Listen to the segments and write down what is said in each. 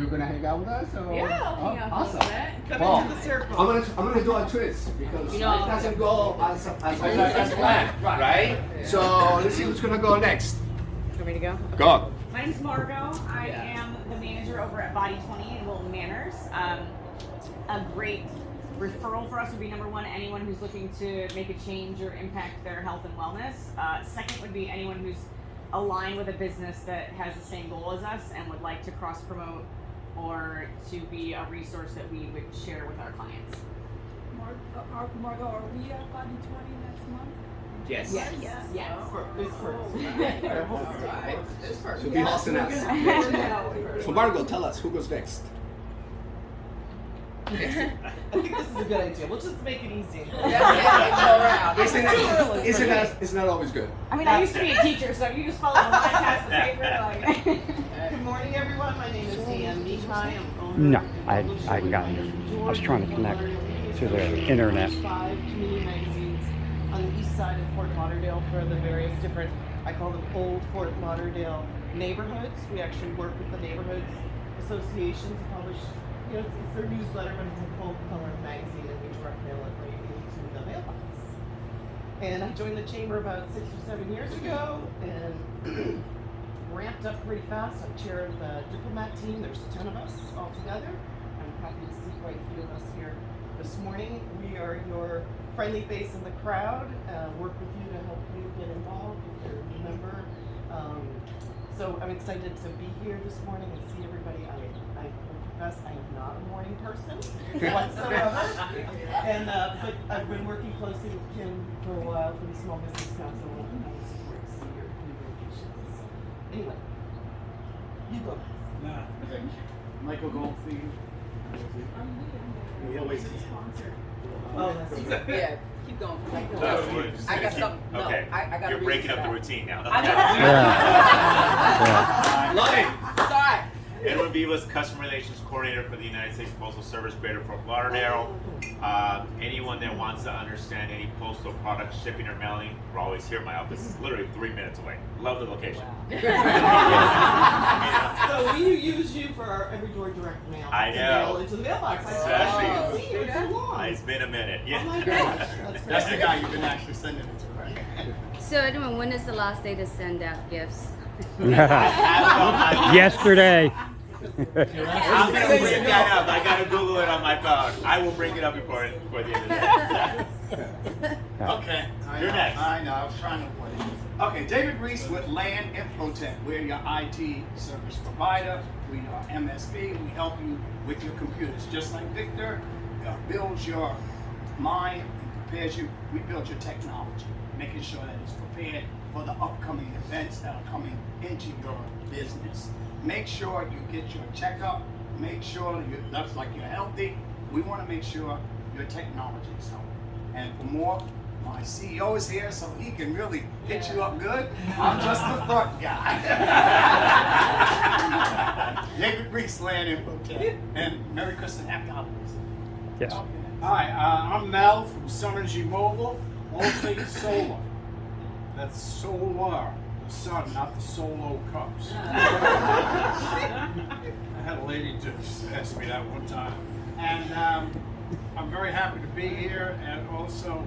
you're gonna hang out with us? Or? Yeah, I'll hang out awesome. with that. Come Well, into the circle. I'm gonna do a twist because You know, it doesn't go as planned, right? So let's see who's gonna go next. Want me to go? Go. My name's Margot. I am the manager over at Body 20 in Wilton Manors. A great referral for us would be number one, anyone who's looking to make a change or impact their health and wellness. Second would be anyone who's aligned with a business that has the same goal as us and would like to cross promote or to be a resource that we would share with our clients. Margot, are we at Body 20 next month? Yes. Yes. This person. She'll be hosting us. So Margot, tell us who goes next. I think this is a good idea. We'll just make it easy. It's not always good. I mean, I used to be a teacher, so you just follow the line past the paper. Like. Good morning, everyone. My name is Dan Mihai. I'm owner No, of I hadn't gotten here. I was trying to connect to the internet. 5 community magazines on the east side of Fort Lauderdale for the various different, I call them old Fort Lauderdale neighborhoods. We actually work with the neighborhoods associations to publish, it's their newsletter, but it's a full color magazine, and we direct mail it right into the mailbox. And I joined the chamber about 6 or 7 years ago and ramped up pretty fast. I'm chair of the diplomat team. There's 10 of us all together. I'm happy to see quite a few of us here this morning. We are your friendly face in the crowd, work with you to help you get involved if you're a new member. So I'm excited to be here this morning and see everybody. I will confess I am not a morning person whatsoever. And but I've been working closely with Kim for a while for the Small Business Council, and I was support to see your communications. So anyway, you go. Michael Goldstein. We always sponsor. Oh, that's Yeah, keep going. I got something. No, Okay. I got You're breaking up the routine now. Love it. Start. Edwin Vivas, Customer Relations Coordinator for the United States Postal Service, Greater Fort Lauderdale. Anyone that wants to understand any postal products, shipping or mailing, we're always here. My office is literally 3 minutes away. Love the location. So we use you for our every door direct mail. I to know. mail into the mailbox. I Especially- see you. It's so long. It's been a minute. Yeah. Oh my gosh, that's great. That's the guy you've been actually sending it to, right? So, Edwin, when is the last day to send out gifts? Yesterday. I'm gonna bring that up. I gotta Google it on my phone. I will bring it up before the end of the day. Okay. You're next. I know, I was trying to avoid it. Okay, David Reese with LAN Infotech. We're your IT service provider. We are MSP. We help you with your computers. Just like Victor builds your mind and prepares you, we build your technology, making sure that it's prepared for the upcoming events that are coming into your business. Make sure you get your checkup. Make sure that's like you're healthy. We want to make sure your technology is healthy. And for more, my CEO is here, so he can really hit you up good. I'm just the front guy. David Reese, LAN Infotech. And Merry Christmas, Happy Holidays. Yes. Hi, I'm Mel from Sunergy Mobile, all things solar. That's solar, the sun, not the solo cups. I had a lady just ask me that one time. And I'm very happy to be here, and also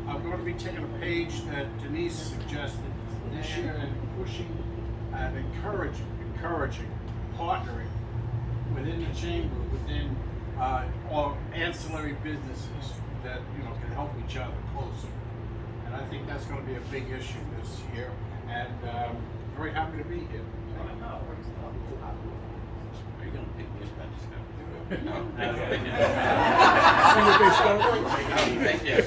I'm going to be taking a page that Denise suggested this year and pushing and encouraging, partnering within the chamber, within or ancillary businesses that can help each other closer. And I think that's going to be a big issue this year, and very happy to be here. Are you gonna pick me up? I just got to do it. Thank you.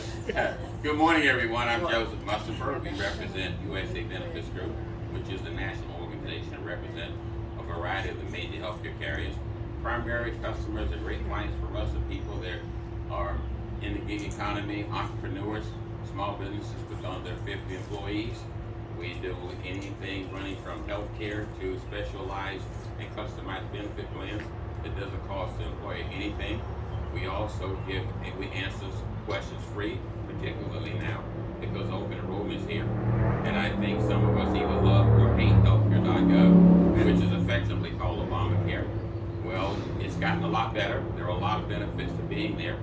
Good morning, everyone. I'm Joseph Musselberg. We represent USA Benefits Group, which is the national organization that represents a variety of the major healthcare carriers. Primary customers and great clients for us are people that are in the gig economy, entrepreneurs, small businesses with under 50 employees. We do anything running from healthcare to specialized and customized benefit plans. It doesn't cost the employer anything. We also we answer questions free, particularly now because open enrollment is here. And I think some of us either love or hate healthcare.gov, which is effectively called Obamacare. Well, gotten a lot better. There are a lot of benefits to being there.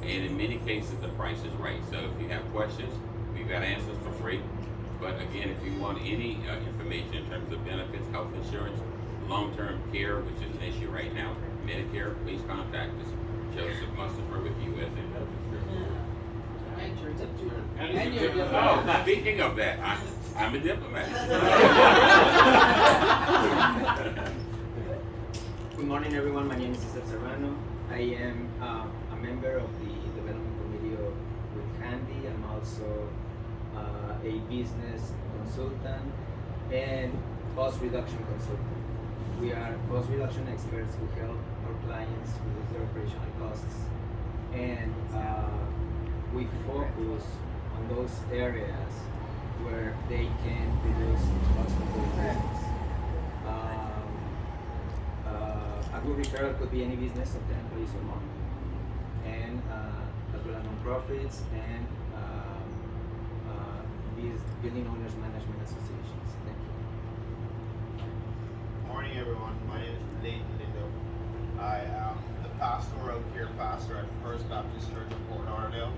And in many cases, the price is right. So if you have questions, we've got answers for free. But again, if you want any information in terms of benefits, health insurance, long-term care, which is an issue right now, Medicare, please contact us. Joseph Mustapher with USA Benefits Group. And you're a Oh, speaking of that, I'm a diplomat. Good morning, everyone. My name is Cesar Serrano. I am a member of the development committee with Handy. I'm also a business consultant and cost reduction consultant. We are cost reduction experts who help our clients reduce their operational costs, and we focus on those areas where they can reduce cost of doing business. A good referral could be any business of 10 employees or more, and as well as non-profits and building owners management associations. Thank you. Morning, everyone. My name is Leighton Lindo. I am the pastoral care pastor at First Baptist Church of Fort Lauderdale,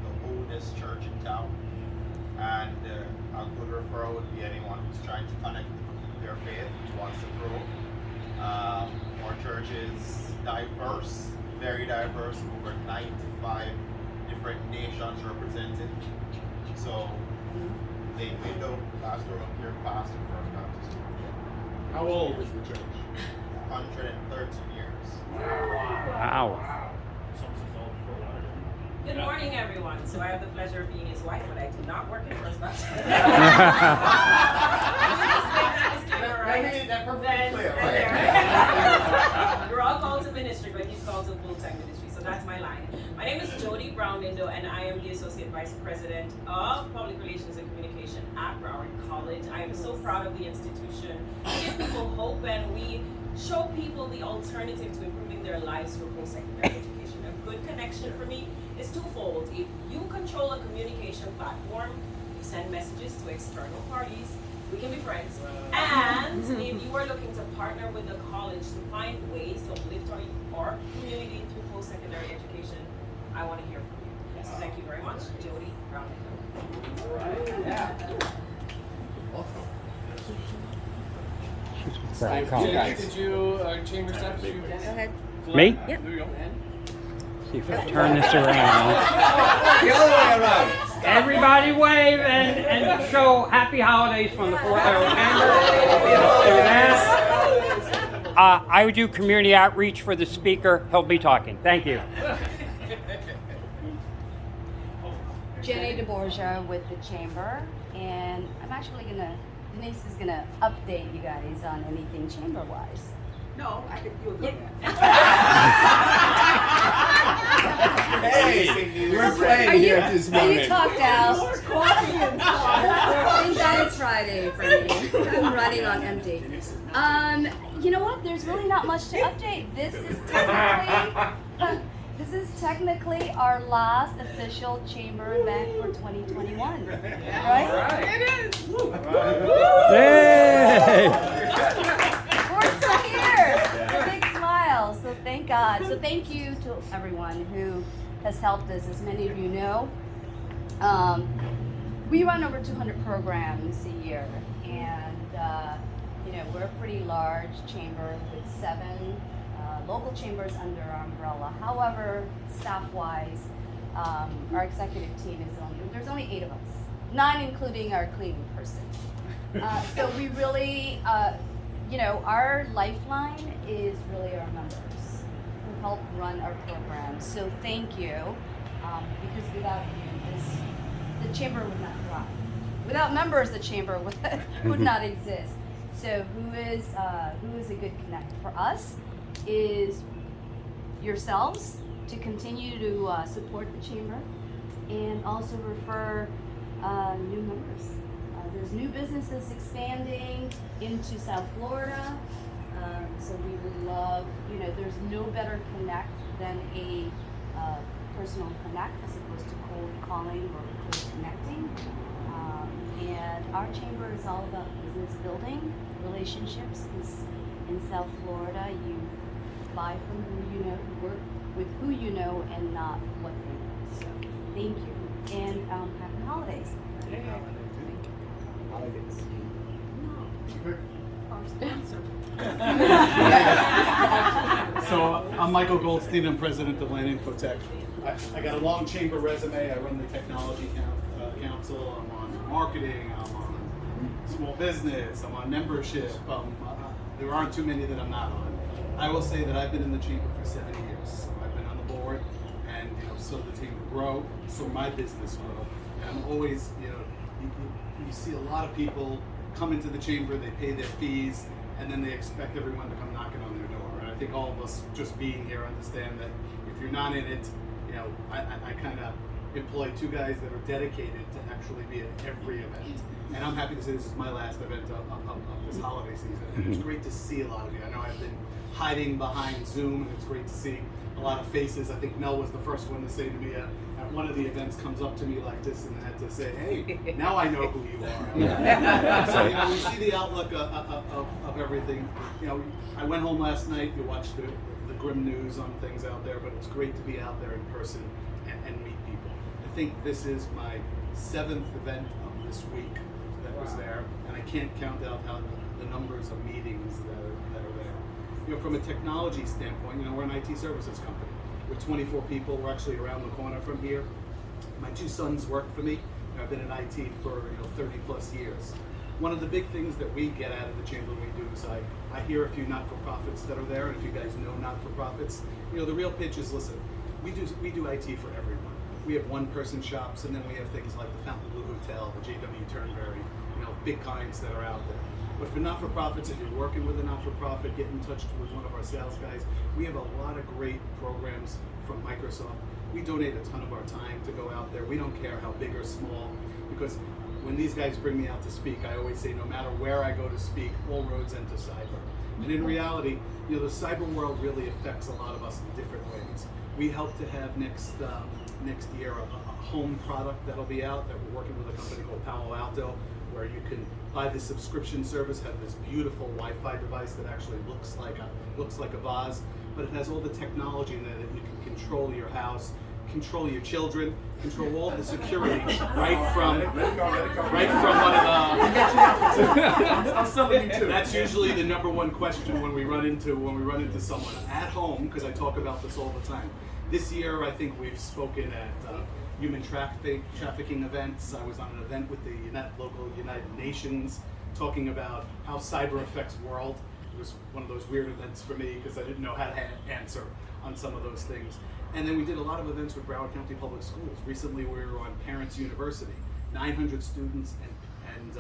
the oldest church in town. And a good referral would be anyone who's trying to connect their faith, who wants to grow. Our church is diverse, very diverse, over 95 different nations represented. So, Leighton Lindo, pastoral care pastor, First Baptist Church. How old is the church? 113 years. Wow. Good morning, everyone. So I have the pleasure of being his wife, but I do not work in First Baptist. You're all called to ministry, but he's called to full-time ministry. So that's my line. My name is Jody Brown Lindo, and I am the Associate Vice President of Public Relations and Communication at Broward College. I am so proud of the institution. We give people hope, and we show people the alternative to improving their lives through post-secondary education. A good connection for me is twofold. If you control a communication platform, you send messages to external parties, we can be friends. And if you are looking to partner with the college to find ways to uplift our community through post-secondary education, I want to hear from you. So thank you very much, Jody Brown. All right. Yeah. Did you chamber staff? Go ahead. Me? Yep. There you go. See if I turn this around. The other way around. Everybody wave and show happy holidays from the Fort Lauderdale Chamber. I would do community outreach for the speaker. He'll be talking. Thank you. Jenny DeBorgia with the Chamber, and I'm actually Denise is gonna update you guys on anything chamber-wise. No, I could feel that. Hey, we're playing here at this moment. Are you talked out? Thank God it's Friday for me. I'm running on empty. You know what? There's really not much to update. This is technically our last official chamber event for 2021, right? It is. Hey! We're still here. Big smile. So thank God. So thank you to everyone who has helped us. As many of you know, we run over 200 programs a year, and we're a pretty large chamber with 7 local chambers under our umbrella. However, staff-wise, our executive team there's only 8 of us, 9 including our cleaning person. So we really, our lifeline is really our members who help run our programs. So thank you, because without you, the chamber would not thrive. Without members, the chamber would not exist. So who is a good connect for us is yourselves to continue to support the chamber and also refer new members. There's new businesses expanding into South Florida, so we would love, there's no better connect than a personal connect as opposed to cold calling or cold connecting. And our chamber is all about business building, relationships. In South Florida, you buy from the work with who you know and not what they know. So thank you, and happy holidays. Holidays. Our sponsor. So I'm Michael Goldstein. I'm president of LAN Infotech. I got a long chamber resume. I run the technology council. I'm on marketing. I'm on small business. I'm on membership. There aren't too many that I'm not on. I will say that I've been in the chamber for 7 years. So I've been on the board, and so the chamber grow, so my business grow. And I'm always, you see a lot of people come into the chamber, they pay their fees, and then they expect everyone to come knocking on their door. And I think all of us just being here understand that if you're not in it, I kind of employ 2 guys that are dedicated to actually be at every event. And I'm happy to say this is my last event of this holiday season. And it's great to see a lot of you. I know I've been hiding behind Zoom, and it's great to see a lot of faces. I think Mel was the first one to say to me at one of the events, comes up to me like this and had to say, "Hey, now I know who you are." So we see the outlook of everything. I went home last night to watch the grim news on things out there, but it's great to be out there in person and meet people. I think this is my 7th event of this week that was there, and I can't count out how the numbers of meetings that are there. From a technology standpoint, we're an IT services company. We're 24 people. We're actually around the corner from here. My 2 sons work for me. I've been in IT for 30 plus years. One of the big things that we get out of the chamber we do is I hear a few not-for-profits that are there, and if you guys know not-for-profits, the real pitch is, listen, we do IT for everyone. We have one-person shops, and then we have things like the Fontainebleau Hotel, the JW Turnberry, big kinds that are out there. But for not-for-profits, if you're working with a not-for-profit, get in touch with one of our sales guys. We have a lot of great programs from Microsoft. We donate a ton of our time to go out there. We don't care how big or small, because when these guys bring me out to speak, I always say no matter where I go to speak, all roads end to cyber. And in reality, the cyber world really affects a lot of us in different ways. We hope to have next year a home product that'll be out that we're working with a company called Palo Alto, where you can buy the subscription service, have this beautiful Wi-Fi device that actually looks like a vase, but it has all the technology in there that you can control your house, control your children, control all the security right from one of I'm selling you too. That's usually the number one question when we run into someone at home, because I talk about this all the time. This year, I think we've spoken at human trafficking events. I was on an event with the local United Nations talking about how cyber affects world. It was one of those weird events for me because I didn't know how to answer on some of those things. And then we did a lot of events with Broward County Public Schools. Recently we were on Parents University, 900 students and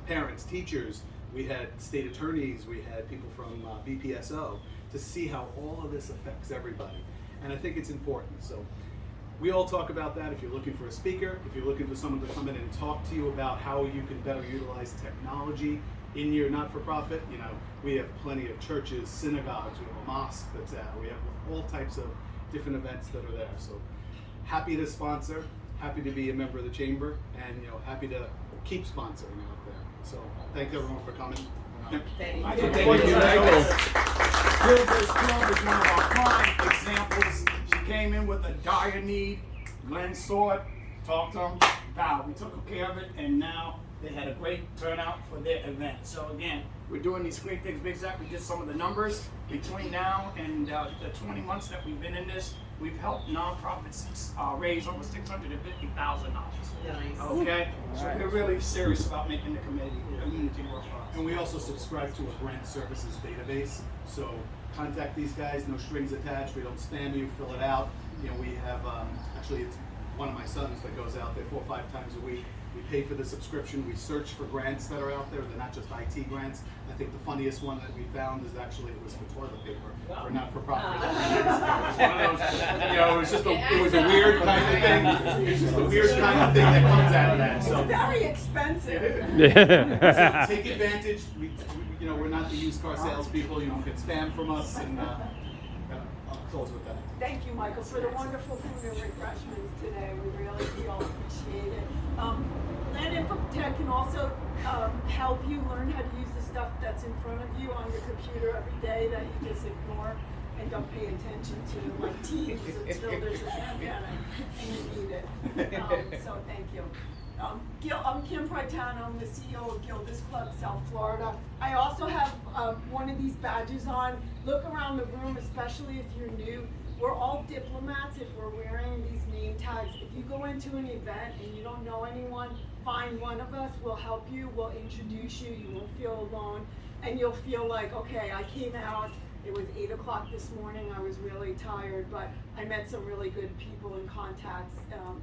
parents, teachers. We had state attorneys, we had people from BPSO to see how all of this affects everybody. And I think it's important. So we all talk about that. If you're looking for a speaker, if you're looking for someone to come in and talk to you about how you can better utilize technology in your not-for-profit, we have plenty of churches, synagogues, we have a mosque that's out, we have all types of different events that are there. So happy to sponsor, happy to be a member of the chamber, and happy to keep sponsoring out there. So thank everyone for coming. Thank you. Gilda's Club is one of our prime examples. She came in with a dire need. Glenn saw it, talked to them, wow, we took care of it, and now they had a great turnout for their event. So again, we're doing these great things. Big Zach, we did some of the numbers. Between now and the 20 months that we've been in this, we've helped nonprofits raise over $650,000. Nice. Okay? So we're really serious about making the community work for us. And we also subscribe to a grant services database. So contact these guys, no strings attached. We don't spam you, fill it out. We have, actually it's one of my sons that goes out there 4 or 5 times a week. We pay for the subscription. We search for grants that are out there. They're not just IT grants. I think the funniest one that we found is actually it was for toilet paper, for not-for-profit. It was one of those, it was a weird kind of thing. It's just a weird kind of thing that comes out of that. So It's very expensive. so take advantage. We're not the used car salespeople. You don't get spam from us, and I'll close with that. Thank you, Michael, for the wonderful food and refreshments today. We really appreciate it. LAN Infotech can also help you learn how to use this stuff that's in front of you on your computer every day that you just ignore and don't pay attention to, like Teams, until there's a pandemic and you need it. So thank you. I'm Kim Prytano. I'm the CEO of Gilda's Club, South Florida. I also have one of these badges on. Look around the room, especially if you're new. We're all diplomats if we're wearing these name tags. If you go into an event and you don't know anyone, find one of us. We'll help you. We'll introduce you. You won't feel alone. And you'll feel like, okay, I came out. It was 8 o'clock this morning. I was really tired, but I met some really good people and contacts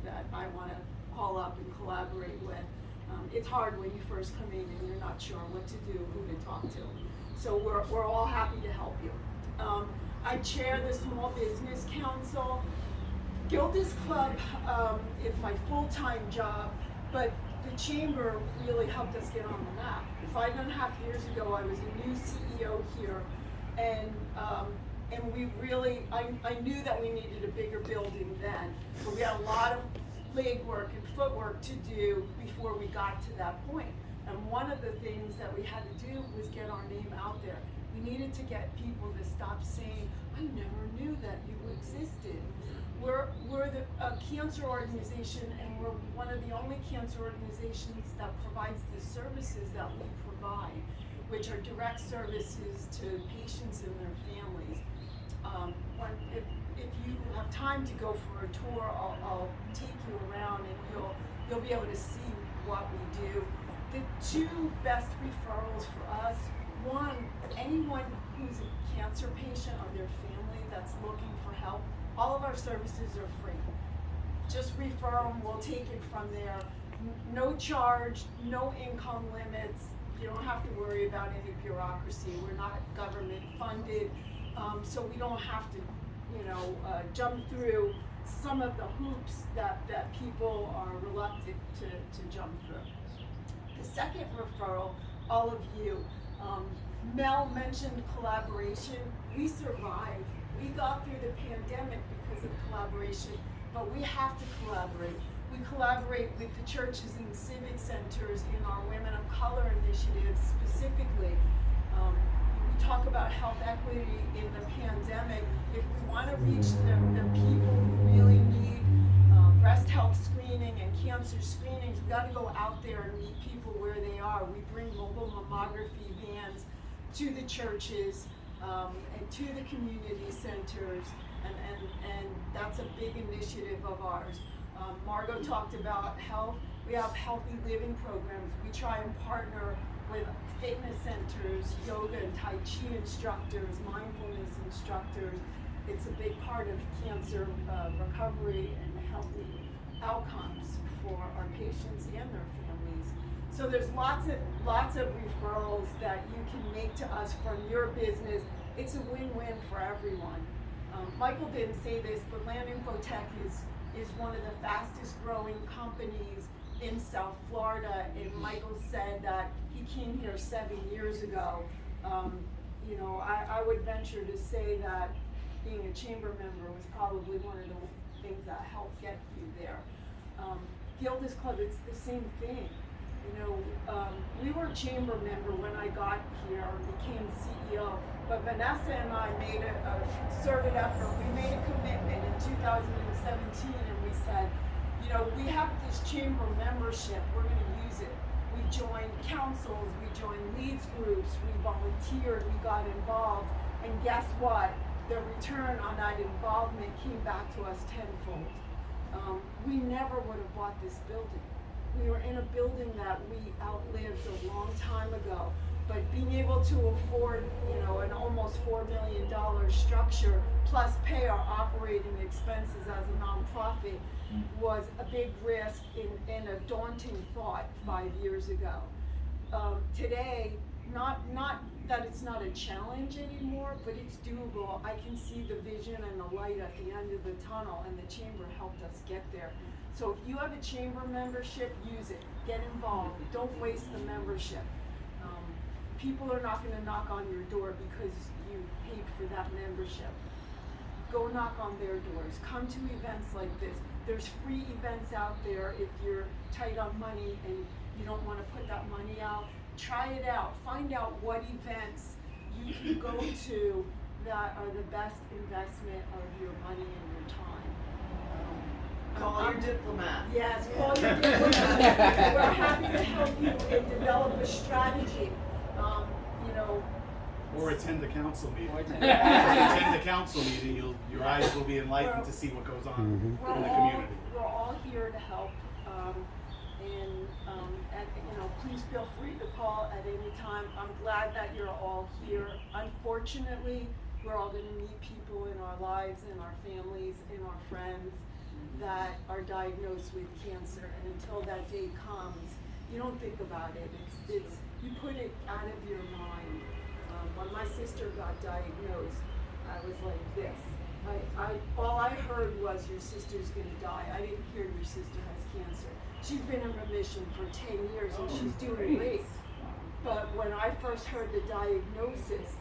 that I want to call up and collaborate with. It's hard when you first come in and you're not sure what to do, who to talk to. So we're all happy to help you. I chair the Small Business Council. Gilda's Club is my full-time job, but the Chamber really helped us get on the map. 5.5 years ago, I was a new CEO here, and we really, I knew that we needed a bigger building then, but we had a lot of legwork and footwork to do before we got to that point. And one of the things that we had to do was get our name out there. We needed to get people to stop saying, I never knew that you existed. We're a cancer organization, and we're one of the only cancer organizations that provides the services that we provide, which are direct services to patients and their families. If you have time to go for a tour, I'll take you around and you'll be able to see what we do. The two best referrals for us, one, anyone who's a cancer patient or their family that's looking for help, all of our services are free. Just refer them, we'll take it from there. No charge, no income limits. You don't have to worry about any bureaucracy. We're not government funded, so we don't have to, jump through some of the hoops that people are reluctant to jump through. The second referral, all of you, Mel mentioned collaboration. We survived. We got through the pandemic because of collaboration, but we have to collaborate. We collaborate with the churches and civic centers in our Women of Color initiative specifically. We talk about health equity in the pandemic. If we want to reach the people who really need breast health screening and cancer screenings, we got to go out there and meet people where they are. We bring mobile mammography vans to the churches and to the community centers, and that's a big initiative of ours. Margot talked about health. We have healthy living programs. We try and partner with fitness centers, yoga and Tai Chi instructors, mindfulness instructors. It's a big part of cancer recovery and healthy outcomes for our patients and their families. So there's lots of referrals that you can make to us from your business. It's a win-win for everyone. Michael didn't say this, but LAN Infotech is one of the fastest growing companies in South Florida, and Michael said that he came here 7 years ago. I would venture to say that being a chamber member was probably one of the things that helped get you there. Gilda's Club, it's the same thing. We were a chamber member when I got here and became CEO, but Vanessa and I made a concerted effort. We made a commitment in 2017, and we said, we have this chamber membership, we're going to use it. We joined councils, we joined leads groups, we volunteered, we got involved, and guess what? The return on that involvement came back to us tenfold. We never would have bought this building. We were in a building that we outlived a long time ago, but being able to afford, an almost $4 million structure plus pay our operating expenses as a nonprofit was a big risk and a daunting thought 5 years ago. Today, not that it's not a challenge anymore, but it's doable. I can see the vision and the light at the end of the tunnel, and the chamber helped us get there. So if you have a chamber membership, use it. Get involved. Don't waste the membership. People are not going to knock on your door because you paid for that membership. Go knock on their doors. Come to events like this. There's free events out there if you're tight on money and you don't want to put that money out. try it out. Find out what events you can go to that are the best investment of your money and your time. Call your diplomat. Yes, call your diplomat. We're happy to help you and develop a strategy. You know, Or attend the council meeting. Or attend Attend the council meeting, your eyes will be enlightened to see what goes on in the community. We're all here to help, and you know, please feel free to call at any time. I'm glad that you're all here. Unfortunately, we're all going to meet people in our lives, in our families, in our friends that are diagnosed with cancer, and until that day comes, you don't think about it. It's you put it out of your mind. When my sister got diagnosed, I was like this. All I heard was your sister's gonna die. I didn't hear your sister has cancer. She's been in remission for 10 years and she's doing great. But when I first heard the diagnosis,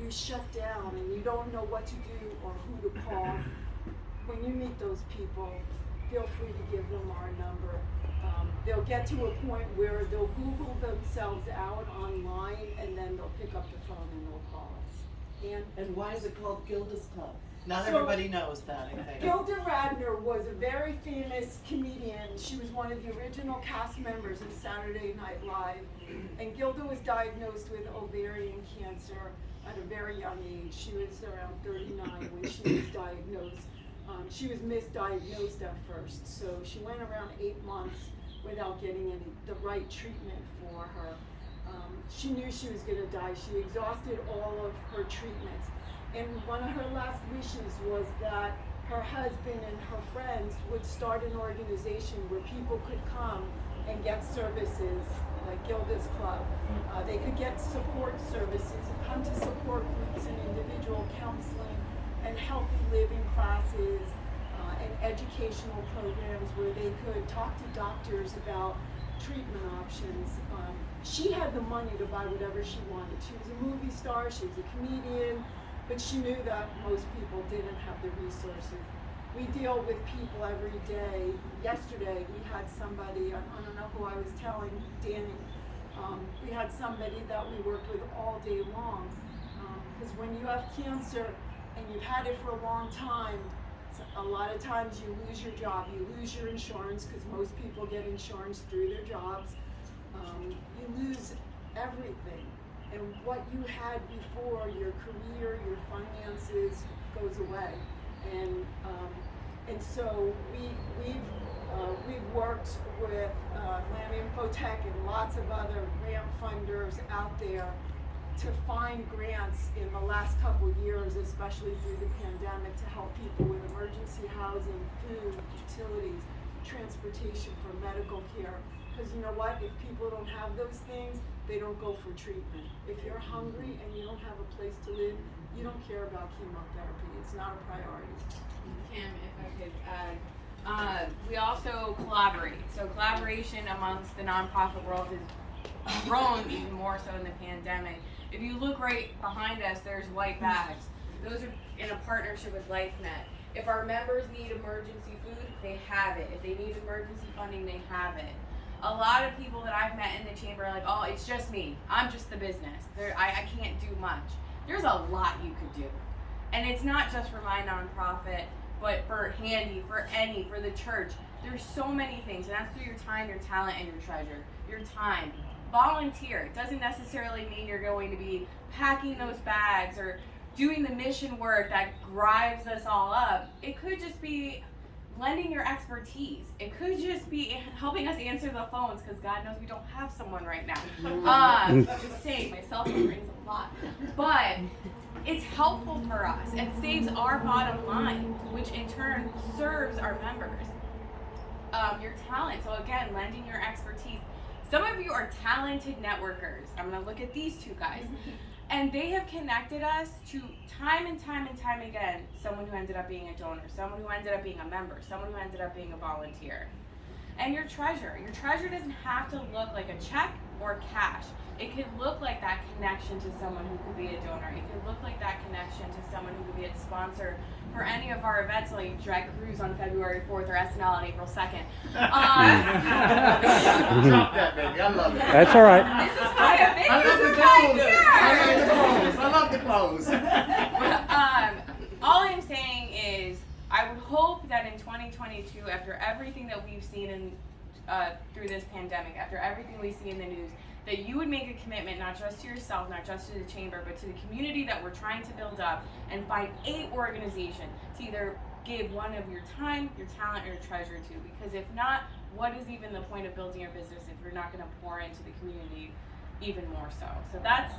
you shut down and you don't know what to do or who to call. When you meet those people, feel free to give them our number. They'll get to a point where they'll Google themselves out online and then they'll pick up the phone and they'll call us. And why is it called Gilda's Club? Not So, everybody knows that, I think. Gilda Radner was a very famous comedian. She was one of the original cast members of Saturday Night Live. And Gilda was diagnosed with ovarian cancer at a very young age. She was around 39 when she was diagnosed. She was misdiagnosed at first, so she went around 8 months without getting the right treatment for her. She knew she was going to die. She exhausted all of her treatments. And one of her last wishes was that her husband and her friends would start an organization where people could come and get services like Gilda's Club. They could get support services and come to support groups and individual counseling and healthy living classes and educational programs where they could talk to doctors about treatment options. She had the money to buy whatever she wanted. She was a movie star, she was a comedian, but she knew that most people didn't have the resources. We deal with people every day. Yesterday we had somebody, I don't know who I was telling, Danny, we had somebody that we worked with all day long. Because when you have cancer and you've had it for a long time, a lot of times you lose your job, you lose your insurance, because most people get insurance through their jobs. You lose everything. And what you had before, your career, your finances, goes away. And so we've worked with LAN Infotech and lots of other grant funders out there to find grants in the last couple of years, especially through the pandemic, to help people with emergency housing, food, utilities, transportation for medical care. Because you know what? If people don't have those things, they don't go for treatment. If you're hungry and you don't have a place to live, you don't care about chemotherapy. It's not a priority. Kim, if I could add, we also collaborate. So collaboration amongst the nonprofit world has grown even more so in the pandemic. If you look right behind us, there's white bags. Those are in a partnership with LifeNet. If our members need emergency food, they have it. If they need emergency funding, they have it. A lot of people that I've met in the chamber are like, oh, it's just me. I'm just the business. I can't do much. There's a lot you could do. And it's not just for my nonprofit, but for Handy, for the church. There's so many things, and that's through your time, your talent, and your treasure. Your time. Volunteer. It doesn't necessarily mean you're going to be packing those bags or doing the mission work that drives us all up. It could just be lending your expertise. It could just be helping us answer the phones, because God knows we don't have someone right now. Just saying, my cell phone rings a lot. But it's helpful for us and saves our bottom line, which in turn serves our members. Your talent. So again, lending your expertise. Some of you are talented networkers. I'm going to look at these two guys. And they have connected us to time and time and time again, someone who ended up being a donor, someone who ended up being a member, someone who ended up being a volunteer. And your treasure doesn't have to look like a check or cash. It could look like that connection to someone who could be a donor. It could look like that connection to someone who could be a sponsor for any of our events like Drag Cruise on February 4th or SNL on April 2nd. Drop that, baby. I love it. That's all right. This is why I make I love this the is my clothes. gear. I love the clothes. All I'm saying is, I would hope that in 2022, after everything that we've seen in through this pandemic, after everything we see in the news, that you would make a commitment not just to yourself, not just to the chamber, but to the community that we're trying to build up, and find a organization to either give one of your time, your talent, or your treasure to. Because if not, what is even the point of building your business if you're not going to pour into the community even more so? So that's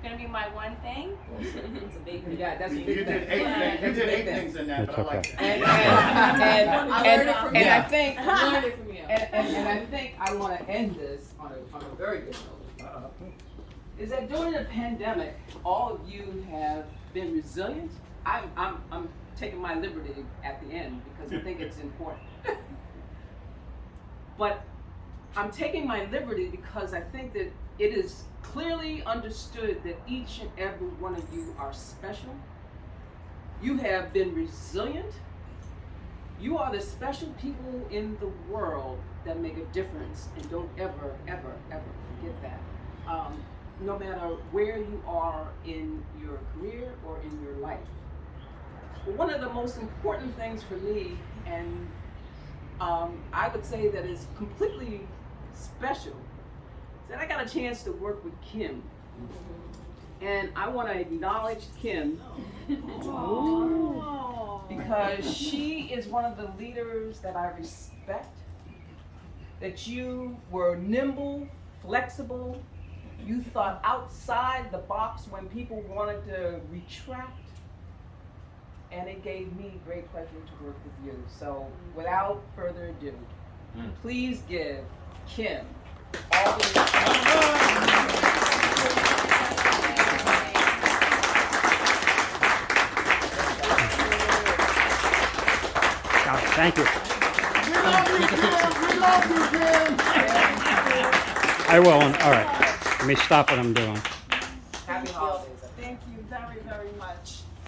going to be my one thing. It's a big thing. Yeah, that's a You big did thing. eight. You did Big eight thing. things in that, That's but I like okay. that. I think Learned it from you. and I think I want to end this on a very good note. Is that during the pandemic, all of you have been resilient. I'm taking my liberty at the end because I think it's important. But I'm taking my liberty because I think that it is clearly understood that each and every one of you are special. You have been resilient. You are the special people in the world that make a difference, and don't ever, ever, ever forget that. No matter where you are in your career or in your life. But one of the most important things for me, and I would say that is completely special, is that I got a chance to work with Kim. And I want to acknowledge Kim because she is one of the leaders that I respect, that you were nimble, flexible, you thought outside the box when people wanted to retract, and it gave me great pleasure to work with you. So without further ado, please give Kim all the Thank you. We love you, Jim. I will. All right. Let me stop what I'm doing. happy holidays. Thank you very, very much.